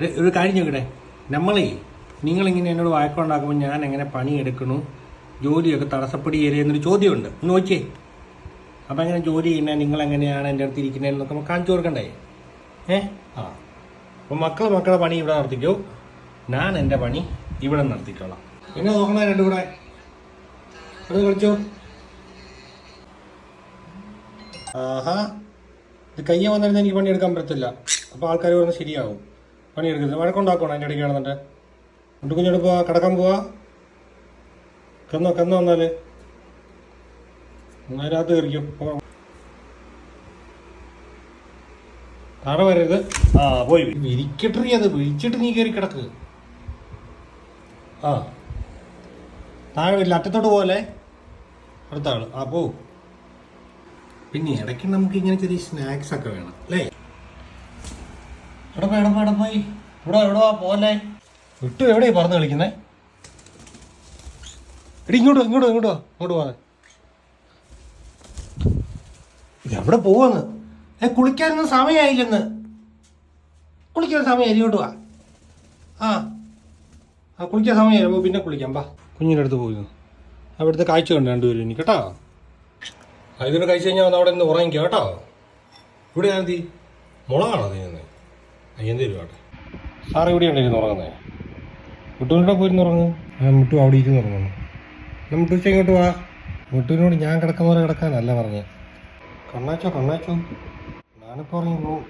ഒരു കാര്യം ചോദിക്കട്ടെ, നമ്മളേ നിങ്ങളിങ്ങനെ എന്നോട് വഴക്കമുണ്ടാക്കുമ്പോൾ ഞാൻ എങ്ങനെ പണിയെടുക്കണു, ജോലിയൊക്കെ തടസ്സപ്പെടുകയല്ലേ എന്നൊരു ചോദ്യമുണ്ട്. ഒന്ന് നോക്കിയേ. അപ്പം എങ്ങനെ ജോലി ചെയ്യുന്നത്, നിങ്ങളെങ്ങനെയാണ് എൻ്റെ അടുത്ത് ഇരിക്കുന്നതെന്നൊക്കെ നമുക്ക് കാണിച്ചു കൊടുക്കണ്ടേ? ആ അപ്പം മക്കളുടെ പണി ഇവിടെ നടത്തിക്കോ, ഞാൻ എൻ്റെ പണി ഇവിടെ നടത്തിക്കോളാം. പിന്നെ നോക്കണ രണ്ടും കൂടെ അത് കളിച്ചോ. ആഹാ, ഇത് കയ്യെ വന്നിരുന്ന് എനിക്ക് പണിയെടുക്കാൻ പറ്റത്തില്ല. അപ്പോൾ ആൾക്കാർ പറഞ്ഞ് ശരിയാവും, പണിയെടുക്കരുത്. വഴക്കുണ്ടാക്കണം അതിൻ്റെ ഇടയ്ക്ക് കിടന്നിട്ട്. എന്നിട്ട് കുഞ്ഞോട് പോവാ, കിടക്കാൻ പോവാ. കന്നോ വന്നാൽ അതിനകത്ത് കയറിക്കും. താഴെ വരരുത്. ആ പോയി വിരിക്കട്ടെ, അത് വിരിച്ചിട്ട് നീ കയറി കിടക്ക്. ആ താഴെ വരില്ല, അറ്റത്തോട്ട് പോലെ അടുത്ത ആള്. ആ പോ. പിന്നെ ഇടയ്ക്ക് നമുക്ക് ഇങ്ങനെ ചെറിയ സ്നാക്സ് ഒക്കെ വേണം അല്ലേ? എടപ്പോയി ഇവിടെ പോലെ വിട്ടു. എവിടെയാ പറന്ന് കളിക്കുന്നേ? എടി ഇങ്ങോട്ട് പോവാ. എവിടെ പോവാന്ന്? കുളിക്കാനൊന്നും സമയമായില്ലെന്ന്. കുളിക്കാൻ സമയമായി, ഇങ്ങോട്ട് വാ. ആ കുളിക്കാൻ സമയമായി, പിന്നെ കുളിക്കാം. പാ, കുഞ്ഞിൻ്റെ അടുത്ത് പോയി അവിടുത്തെ കാഴ്ച കണ്ട് രണ്ടുപേരും ഇനി കേട്ടോ. ഇതിവിടെ കഴിച്ചു കഴിഞ്ഞാൽ അവിടെ നിന്ന് ഉറങ്ങിക്കോ കേട്ടോ. ഇവിടെ ഞാൻ മുളകാണോ നീ എന്തേലും ആട്ടെ. സാറ് ഇവിടെ ഉണ്ടായിരുന്നു ഉറങ്ങുന്നേ. മുട്ടുവിനോടെ പോയിരുന്നു ഉറങ്ങുന്നു. മുട്ടു അവിടെ ഇരുന്ന് ഉറങ്ങുന്നു. മുട്ടു വെച്ചാൽ ഇങ്ങോട്ട് വാ. മുട്ടുവിനോട് ഞാൻ കിടക്കുന്ന പോലെ കിടക്കാനല്ല പറഞ്ഞത്. കണ്ണാച്ചോ ഞാനിപ്പോൾ ഉറങ്ങി പോവും.